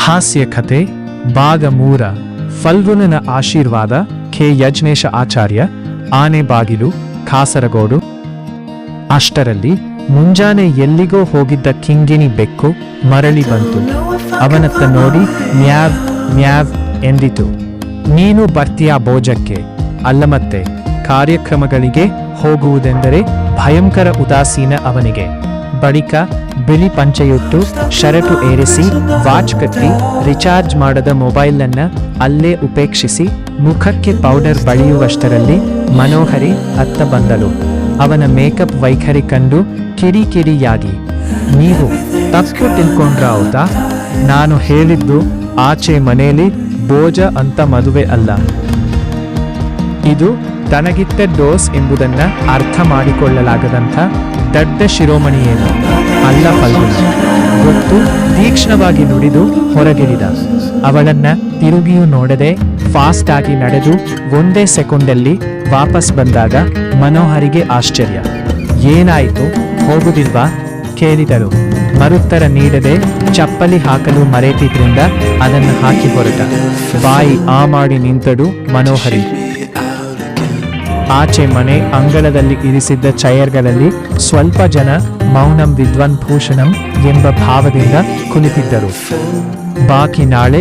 ಹಾಸ್ಯ ಕಥೆ ಭಾಗ 3 ಫಲ್ಗುಣನ ಆಶೀರ್ವಾದ ಕೆ ಯಜ್ಞೇಶ ಆಚಾರ್ಯ ಆನೆಬಾಗಿಲು ಕಾಸರಗೋಡು. ಅಷ್ಟರಲ್ಲಿ ಮುಂಜಾನೆ ಎಲ್ಲಿಗೋ ಹೋಗಿದ್ದ ಕಿಂಗಿಣಿ ಬೆಕ್ಕು ಮರಳಿ ಬಂತು. ಅವನತ್ತ ನೋಡಿ ಮ್ಯಾವ್ ಮ್ಯಾವ್ ಎಂದಿತು. ನೀನು ಬರ್ತೀಯಾ ಭೋಜಕ್ಕೆ? ಅಲ್ಲ ಮತ್ತೆ ಕಾರ್ಯಕ್ರಮಗಳಿಗೆ ಹೋಗುವುದೆಂದರೆ ಭಯಂಕರ ಉದಾಸೀನ ಅವನಿಗೆ. ಬಳಿಕ ಬಿಳಿ ಪಂಚೆಯುಟ್ಟು ಶರಟು ಏರಿಸಿ ವಾಚ್ ಕಟ್ಟಿ ರಿಚಾರ್ಜ್ ಮಾಡದ ಮೊಬೈಲನ್ನ ಅಲ್ಲೇ ಉಪೇಕ್ಷಿಸಿ ಮುಖಕ್ಕೆ ಪೌಡರ್ ಬಳಿಯುವಷ್ಟರಲ್ಲಿ ಮನೋಹರಿ ಅತ್ತ ಬಂದಳು. ಅವನ ಮೇಕಪ್ ವೈಖರಿ ಕಂಡು ಕಿಡಿಕಿಡಿಯಾಗಿ, ನೀವು ತಪ್ಪು ತಿಳ್ಕೊಂಡ್ರಾ? ನಾನು ಹೇಳಿದ್ದು ಆಚೆ ಮನೇಲಿ ಭೋಜ ಅಂತ ಮದುವೆ ಅಲ್ಲ. ಇದು ತನಗಿತ್ತ ಡೋಸ್ ಎಂಬುದನ್ನ ಅರ್ಥ ಮಾಡಿಕೊಳ್ಳಲಾಗದಂಥ ದಡ್ಡ ಶಿರೋಮಣಿಯೇನು ಅಲ್ಲ ಫಲ್ಗುಣ. ಗೊತ್ತು ತೀಕ್ಷ್ಣವಾಗಿ ನುಡಿದು ಹೊರಗಿಳಿದ. ಅವಳನ್ನ ತಿರುಗಿಯೂ ನೋಡದೆ ಫಾಸ್ಟ್ ಆಗಿ ನಡೆದು ಒಂದೇ ಸೆಕೆಂಡಲ್ಲಿ ವಾಪಸ್ ಬಂದಾಗ ಮನೋಹರಿಗೆ ಆಶ್ಚರ್ಯ. ಏನಾಯಿತು, ಹೋಗುದಿಲ್ವಾ ಕೇಳಿದಳು. ಮರುತ್ತರ ನೀಡದೆ ಚಪ್ಪಲಿ ಹಾಕಲು ಮರೆತಿದ್ರಿಂದ ಅದನ್ನು ಹಾಕಿ ಹೊರಟ. ಬಾಯಿ ಆ ಮಾಡಿ ನಿಂತಡು ಮನೋಹರಿ. ಆಚೆ ಮನೆ ಅಂಗಳದಲ್ಲಿ ಇರಿಸಿದ್ದ ಚೈರ್ಗಳಲ್ಲಿ ಸ್ವಲ್ಪ ಜನ ಮೌನಂ ವಿದ್ವನ್ ಭೂಷಣಂ ಎಂಬ ಭಾವದಿಂದ ಕುಳಿತಿದ್ದರು. ಬಾಕಿ ನಾಳೆ